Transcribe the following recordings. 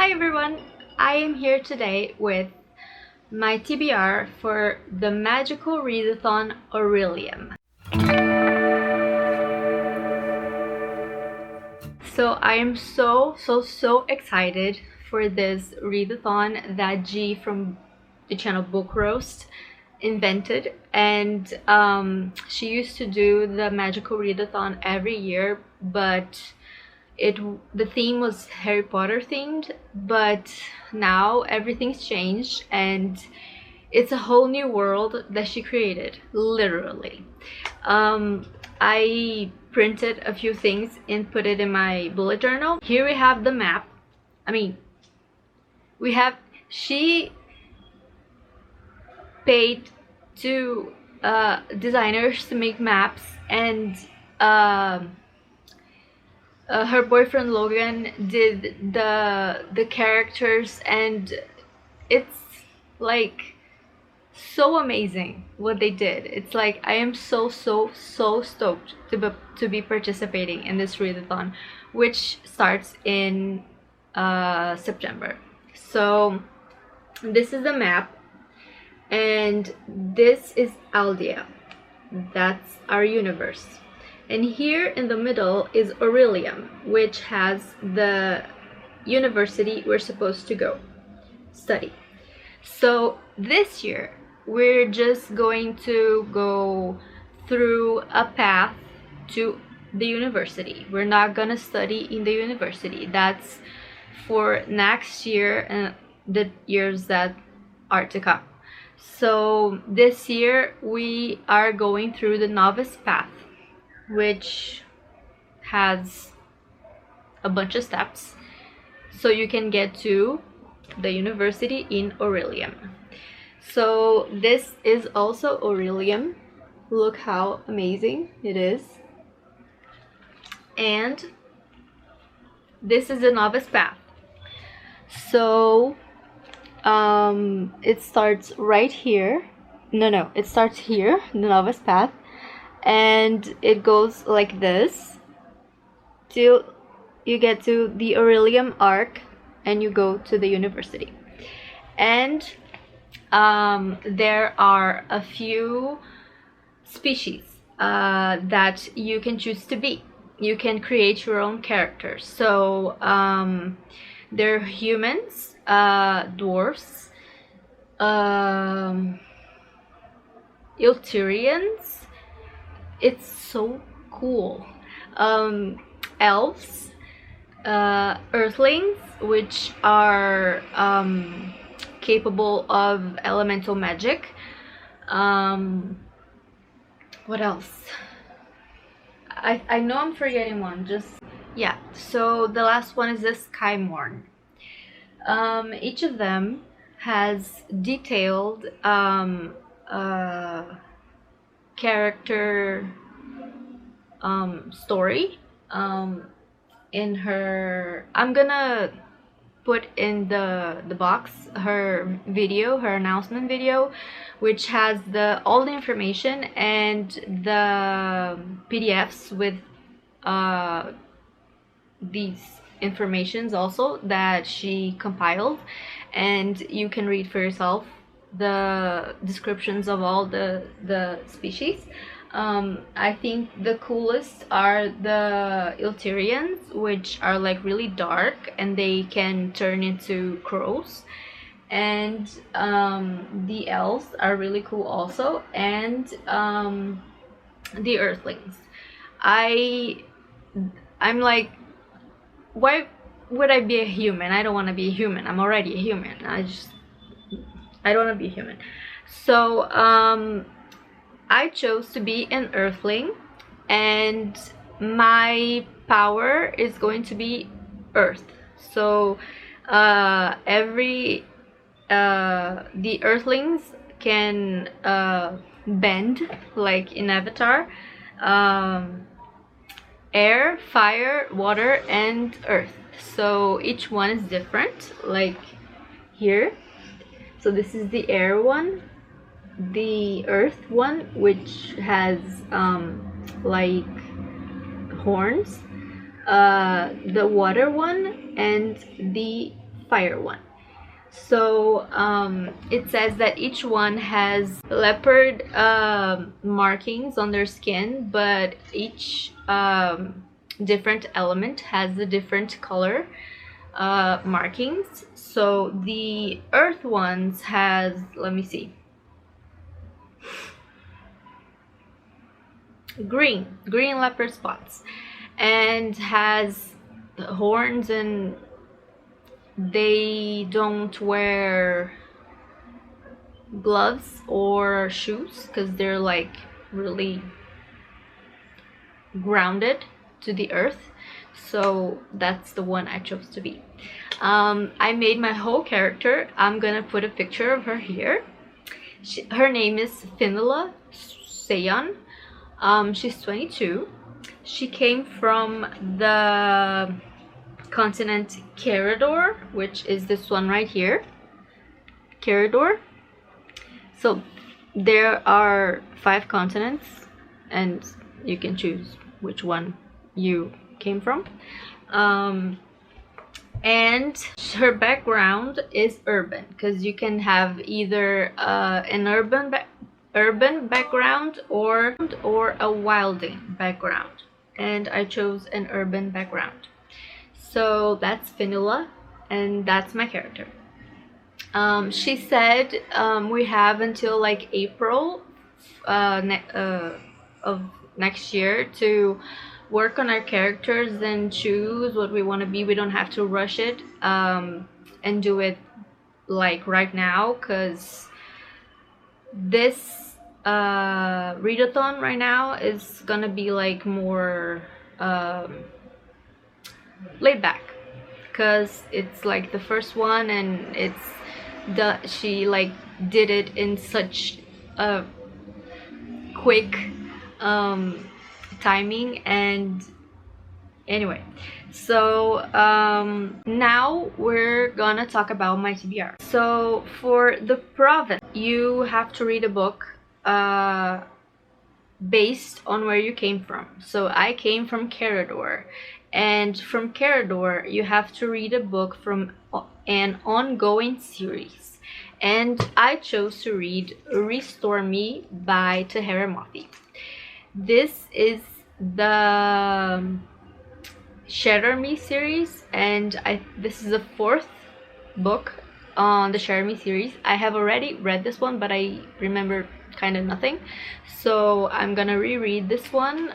Hi everyone, I am here today with my TBR for the Magical Readathon Orilium. So I am so excited for this readathon that G from the channel Book Roast invented, and she used to do the Magical Readathon every year, but the theme was Harry Potter themed, but now everything's changed and it's a whole new world that she created, literally. I printed a few things and put it in my bullet journal. Here we have the map. She paid to designers to make maps, and her boyfriend Logan did the characters, and it's like so amazing what they did. It's like I am so stoked to be participating in this readathon, which starts in September. So this is the map, and this is Aldea. That's our universe. And here in the middle is Orilium, which has the university we're supposed to go study. So this year we're just going to go through a path to the university. We're not gonna study in the university. That's for next year and the years that are to come. So this year we are going through the novice path, which has a bunch of steps so you can get to the university in Orilium. So this is also Orilium. Look how amazing it is. And this is the novice path. So it starts right here. It starts here, the novice path, and it goes like this till you get to the Orilium arc and you go to the university. And there are a few species that you can choose to be. You can create your own characters. So they're humans, dwarfs, Illyrians. It's so cool. Elves, Earthlings, which are capable of elemental magic. What else? I know I'm forgetting one. Yeah. So the last one is the Skymorn. Each of them has detailed character story in her. I'm gonna put in the box her video, her announcement video, which has all the information and the PDFs with these informations also that she compiled, and you can read for yourself the descriptions of all the species. I think the coolest are the Illyrians, which are like really dark and they can turn into crows. And the elves are really cool also, and the Earthlings. I'm like, why would I be a human? I don't want to be a human. I'm already a human. I don't want to be a human. So I chose to be an Earthling, and my power is going to be Earth. So the Earthlings can bend like in Avatar, air, fire, water, and earth. So each one is different, like here. So this is the air one, the earth one, which has like horns, the water one, and the fire one. So it says that each one has leopard markings on their skin, but each different element has a different color markings. So the earth ones has, let me see, green leopard spots, and has horns, and they don't wear gloves or shoes because they're like really grounded to the earth. So that's the one I chose to be. I made my whole character. I'm gonna put a picture of her here. Her name is Finnula Sayon. She's 22. She came from the continent Kerador, which is this one right here, Kerador. So there are 5 continents, and you can choose which one you came from. And her background is urban, because you can have either an urban background or a wilding background, and I chose an urban background. So that's Finnula, and that's my character. She said we have until like April of next year to work on our characters and choose what we want to be. We don't have to rush it and do it like right now, because this readathon right now is gonna be like more laid back, because it's like the first one, and she like did it in such a quick timing. And anyway, so now we're gonna talk about my TBR. So for the province, you have to read a book based on where you came from. So I came from Kerador, and from Kerador you have to read a book from an ongoing series, and I chose to read Restore Me by Tahara Mothi. This is the Shatter Me series, and this is the 4th book on the Shatter Me series. I have already read this one, but I remember kind of nothing, so I'm gonna reread this one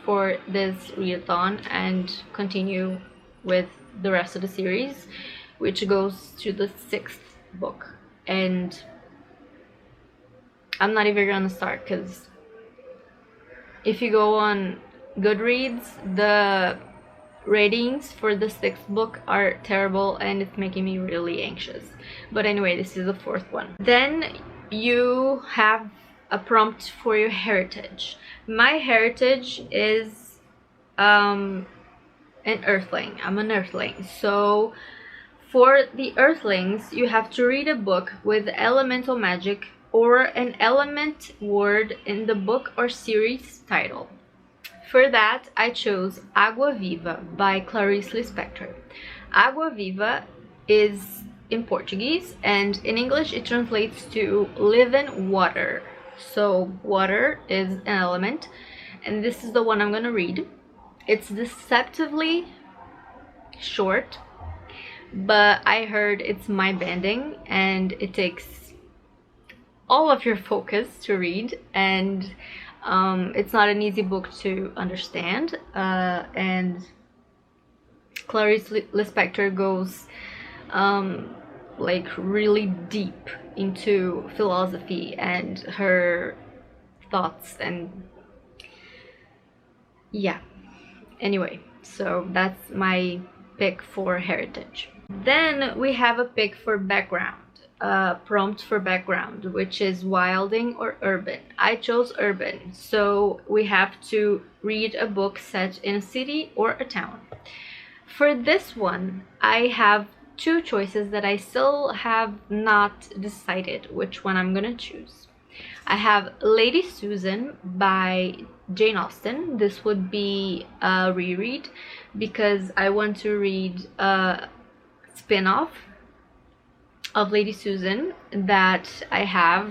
for this readathon and continue with the rest of the series, which goes to the 6th book. And I'm not even gonna start, because if you go on Goodreads, the ratings for the 6th book are terrible, and it's making me really anxious. But anyway, this is the 4th one. Then you have a prompt for your heritage. My heritage is an Earthling. I'm an Earthling. So for the Earthlings, you have to read a book with elemental magic or an element word in the book or series title. For that, I chose Agua Viva by Clarice Lispector. Agua Viva is in Portuguese, and in English it translates to living water. So water is an element, and this is the one I'm gonna read. It's deceptively short, but I heard it's mind-bending, and it takes all of your focus to read, and it's not an easy book to understand, and Clarice Lispector goes like really deep into philosophy and her thoughts, and yeah, anyway, so that's my pick for heritage. Then we have a pick for background, prompt for background, which is wilding or urban. I chose urban, so we have to read a book set in a city or a town. For this one, I have 2 choices that I still have not decided which one I'm gonna choose. I have Lady Susan by Jane Austen. This would be a reread, because I want to read spin-off of Lady Susan that I have,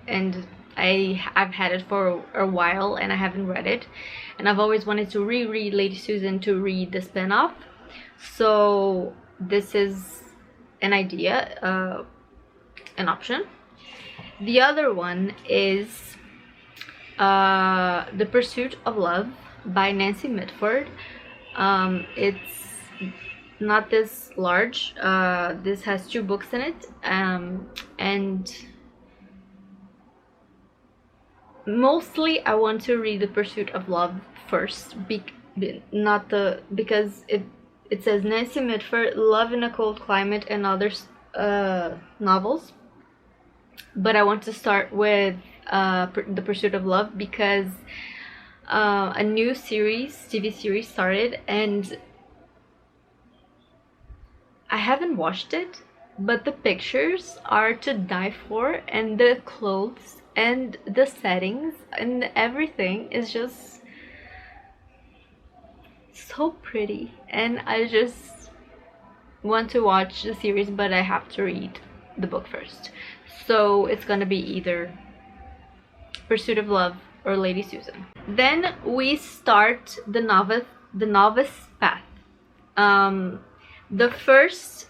and I've had it for a while and I haven't read it, and I've always wanted to reread Lady Susan to read the spin-off. So this is an idea, an option. The other one is The Pursuit of Love by Nancy Mitford. It's not this large. This has 2 books in it, and mostly I want to read The Pursuit of Love first, because it says Nancy Mitford, Love in a Cold Climate, and other novels. But I want to start with The Pursuit of Love because a new TV series started, and I haven't watched it, but the pictures are to die for, and the clothes and the settings and everything is just so pretty, and I just want to watch the series, but I have to read the book first. So it's gonna be either Pursuit of Love or Lady Susan. Then we start the novice path. The first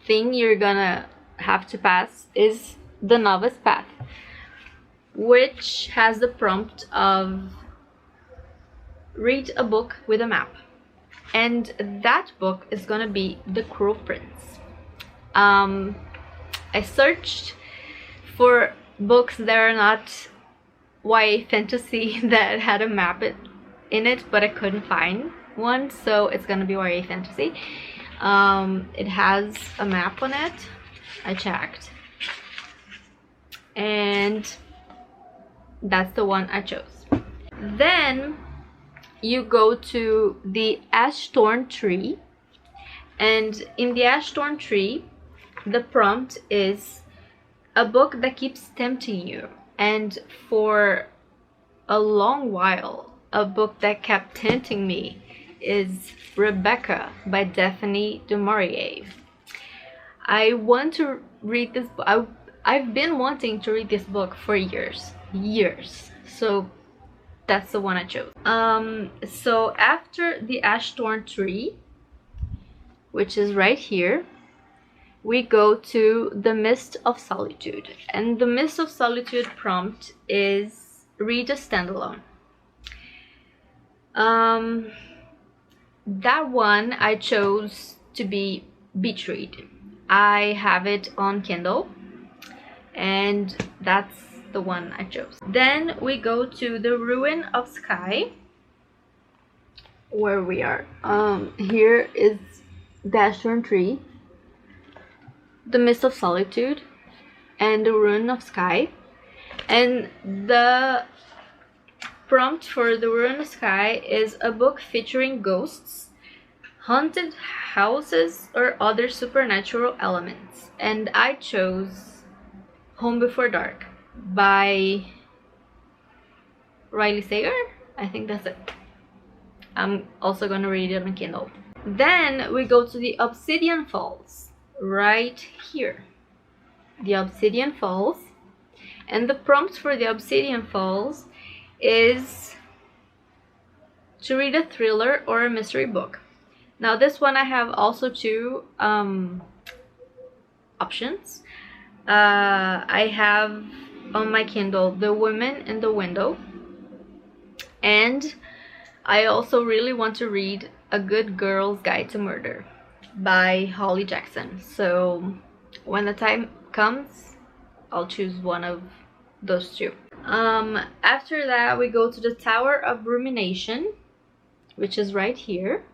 thing you're gonna have to pass is the novice path, which has the prompt of read a book with a map, and that book is gonna be The Cruel Prince. I searched for books that are not YA fantasy that had a map in it, but I couldn't find one, so it's gonna be YA fantasy. It has a map on it. I checked, and that's the one I chose. Then you go to the Ash-Thorn Tree, and in the Ash-Thorn Tree the prompt is a book that keeps tempting you, and for a long while a book that kept tempting me is Rebecca by Daphne du Maurier. I want to read this book. I've been wanting to read this book for years, so that's the one I chose. So after the Ash-Thorn Tree, which is right here, we go to the Mist of Solitude, and the Mist of Solitude prompt is read a standalone. That one I chose to be beach read. I have it on Kindle, and that's the one I chose. Then we go to the Ruin of Sky, where we are. Here is the Ash-Thorn Tree, the Mist of Solitude, and the Ruin of Sky. And the prompt for the Ruin of Sky is a book featuring ghosts, haunted houses, or other supernatural elements. And I chose Home Before Dark by Riley Sager. I think that's it. I'm also gonna read it on Kindle. Then we go to the Obsidian Falls, right here. The Obsidian Falls, and the prompt for the Obsidian Falls is to read a thriller or a mystery book. Now this one I have also 2 options. I have on my Kindle The Woman in the Window, and I also really want to read A Good Girl's Guide to Murder by Holly Jackson. So when the time comes, I'll choose one of those 2. After that we go to the Tower of Rumination, which is right here,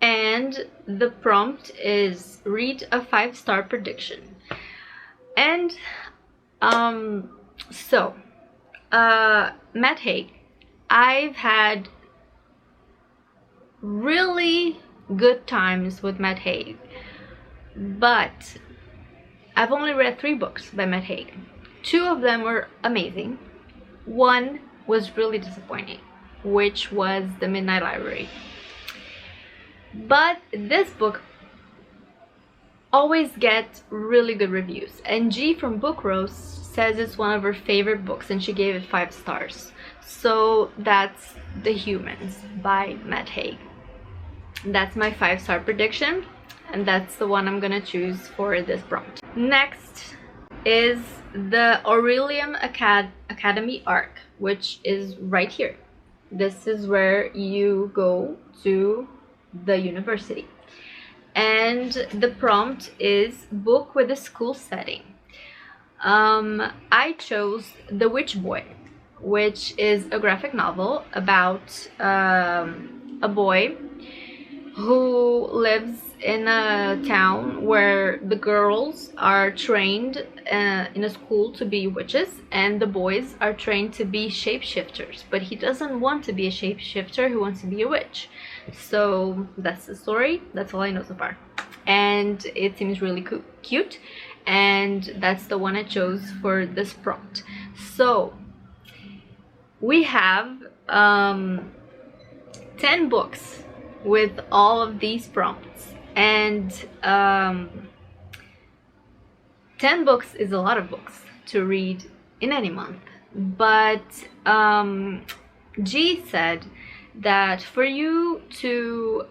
and the prompt is read a 5-star prediction. And Matt Haig, I've had really good times with Matt Haig, but I've only read 3 books by Matt Haig. 2 of them were amazing. One was really disappointing. which was The Midnight Library. But this book always gets really good reviews, and G from Book Roast says it's one of her favorite books and she gave it 5 stars. So that's The Humans by Matt Haig. That's my 5-star prediction, and that's the one I'm gonna choose for this prompt. Next is the Orilium Academy arc, which is right here. This is where you go to the university. And the prompt is book with a school setting. I chose The Witch Boy, which is a graphic novel about a boy who lives in a town where the girls are trained in a school to be witches and the boys are trained to be shapeshifters, but he doesn't want to be a shapeshifter, he wants to be a witch. So that's the story. That's all I know so far, and it seems really cute, and that's the one I chose for this prompt. So we have 10 books with all of these prompts, and 10 books is a lot of books to read in any month, but G said that for you to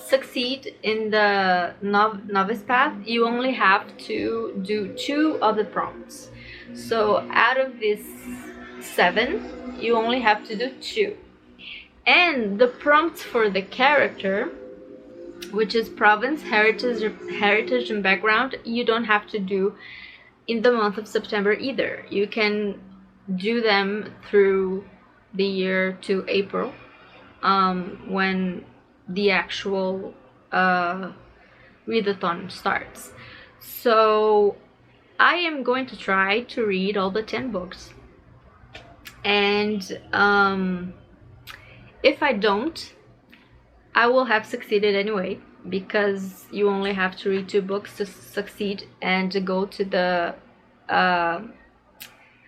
succeed in the novice path, you only have to do 2 of the prompts. So out of these 7, you only have to do 2. And the prompts for the character, which is province, heritage and background, you don't have to do in the month of September either. You can do them through the year to April, when the actual readathon starts. So I am going to try to read all the 10 books, and if I don't, I will have succeeded anyway, because you only have to read 2 books to succeed and to go to the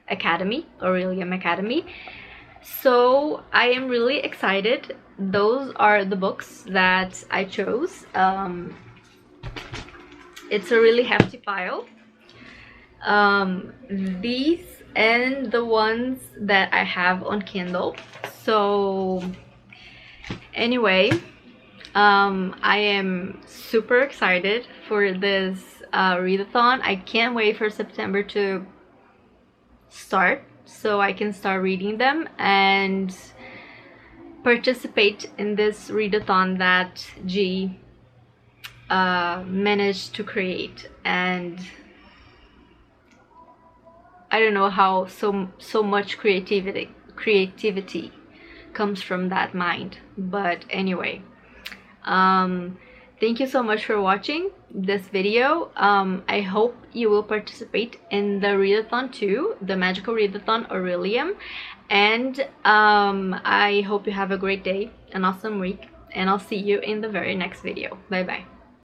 Academy, Orilium Academy. So I am really excited. Those are the books that I chose. It's a really hefty pile. These and the ones that I have on Kindle. So anyway, I am super excited for this readathon. I can't wait for September to start so I can start reading them and participate in this readathon that G managed to create. And I don't know how so much creativity comes from that mind, but anyway, thank you so much for watching this video. I hope you will participate in the readathon too, the Magical Readathon Orilium, and I hope you have a great day, an awesome week, and I'll see you in the very next video. Bye bye.